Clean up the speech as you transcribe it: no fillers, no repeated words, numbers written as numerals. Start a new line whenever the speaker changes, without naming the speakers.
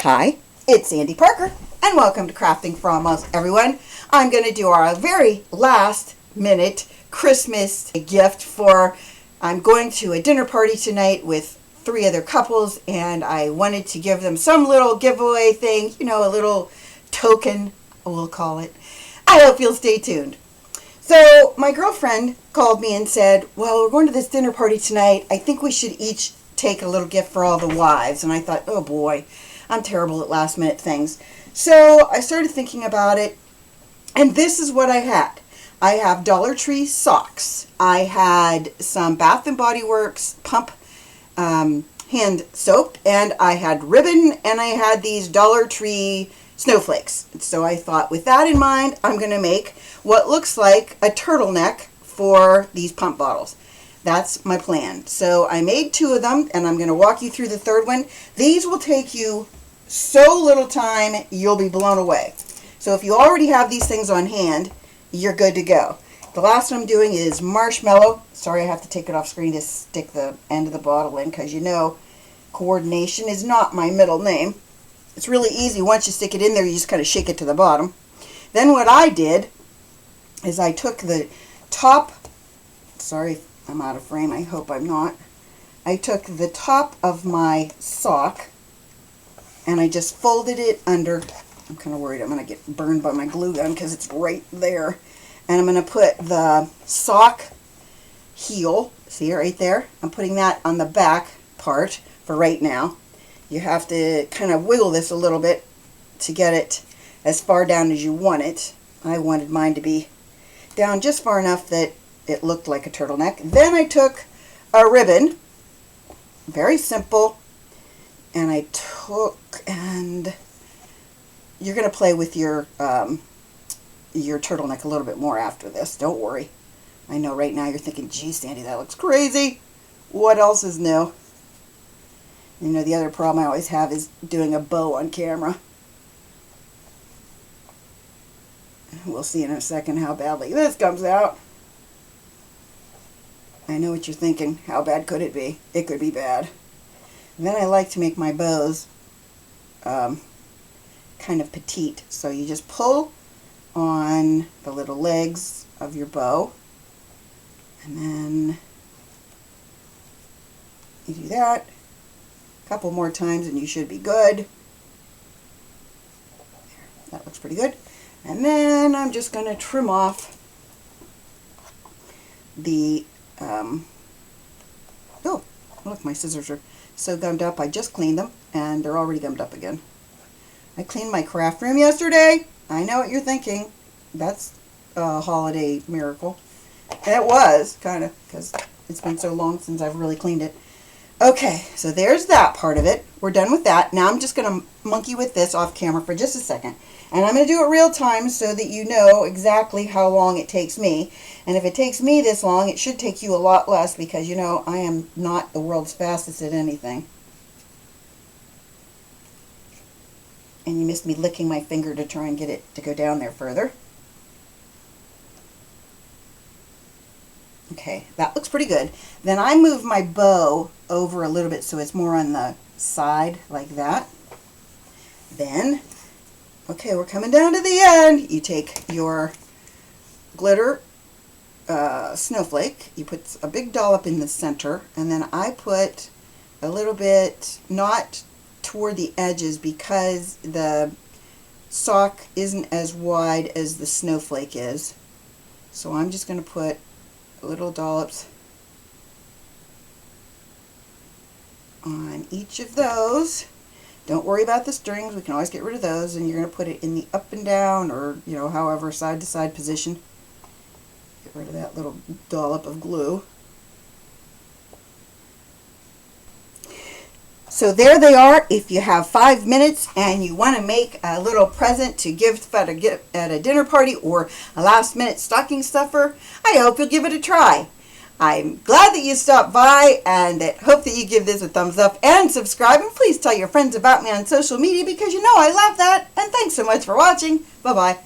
Hi, it's Sandy Parker, and welcome to Crafting for Almost Everyone. I'm going to do our very last minute Christmas gift I'm going to a dinner party tonight with 3 other couples, and I wanted to give them some little giveaway thing, a little token, we'll call it. I hope you'll stay tuned. So my girlfriend called me and said, well, we're going to this dinner party tonight. I think we should each take a little gift for all the wives. And I thought, oh boy, I'm terrible at last minute things. So I started thinking about it, and this is what I had. I have Dollar Tree socks. I had some Bath and Body Works pump hand soap, and I had ribbon, and I had these Dollar Tree snowflakes. So I thought, with that in mind, I'm going to make what looks like a turtleneck for these pump bottles. That's my plan. So I made 2 of them, and I'm going to walk you through the 3rd one. These will take you so little time, you'll be blown away. So if you already have these things on hand, you're good to go. The last one I'm doing is marshmallow. Sorry, I have to take it off screen to stick the end of the bottle in, because coordination is not my middle name. It's really easy. Once you stick it in there, you just kind of shake it to the bottom. Then what I did is I took the top, sorry, I'm out of frame, I hope I'm not. I took the top of my sock and I just folded it under. I'm kind of worried I'm going to get burned by my glue gun because it's right there. And I'm going to put the sock heel, see it right there? I'm putting that on the back part for right now. You have to kind of wiggle this a little bit to get it as far down as you want it. I wanted mine to be down just far enough that it looked like a turtleneck. Then I took a ribbon, very simple, and and you're going to play with your turtleneck a little bit more after this. Don't worry. I know right now you're thinking, gee, Sandy, that looks crazy. What else is new? The other problem I always have is doing a bow on camera. We'll see in a second how badly this comes out. I know what you're thinking. How bad could it be? It could be bad. And then I like to make my bows kind of petite. So you just pull on the little legs of your bow, and then you do that a couple more times and you should be good. There, that looks pretty good. And then I'm just going to trim off the oh, look, my scissors are so gummed up. I just cleaned them and they're already gummed up again. I cleaned my craft room yesterday. I know what you're thinking. That's a holiday miracle. And it was, kind of, because it's been so long since I've really cleaned it. Okay, so there's that part of it. We're done with that. Now I'm just going to monkey with this off camera for just a second. And I'm going to do it real time so that you know exactly how long it takes me. And if it takes me this long, it should take you a lot less, because, I am not the world's fastest at anything. And you missed me licking my finger to try and get it to go down there further. Okay, that looks pretty good. Then I move my bow over a little bit so it's more on the side like that. Then, okay, we're coming down to the end. You take your glitter snowflake, you put a big dollop in the center, and then I put a little bit, not toward the edges, because the sock isn't as wide as the snowflake is. So I'm just going to put little dollops on each of those. Don't worry about the strings. We can always get rid of those, and you're going to put it in the up and down, or however, side to side position. Get rid of that little dollop of glue. So there they are. If you have 5 minutes and you want to make a little present to give at a dinner party or a last minute stocking stuffer, I hope you'll give it a try. I'm glad that you stopped by, and hope that you give this a thumbs up and subscribe, and please tell your friends about me on social media, because I love that. And thanks so much for watching. Bye-bye.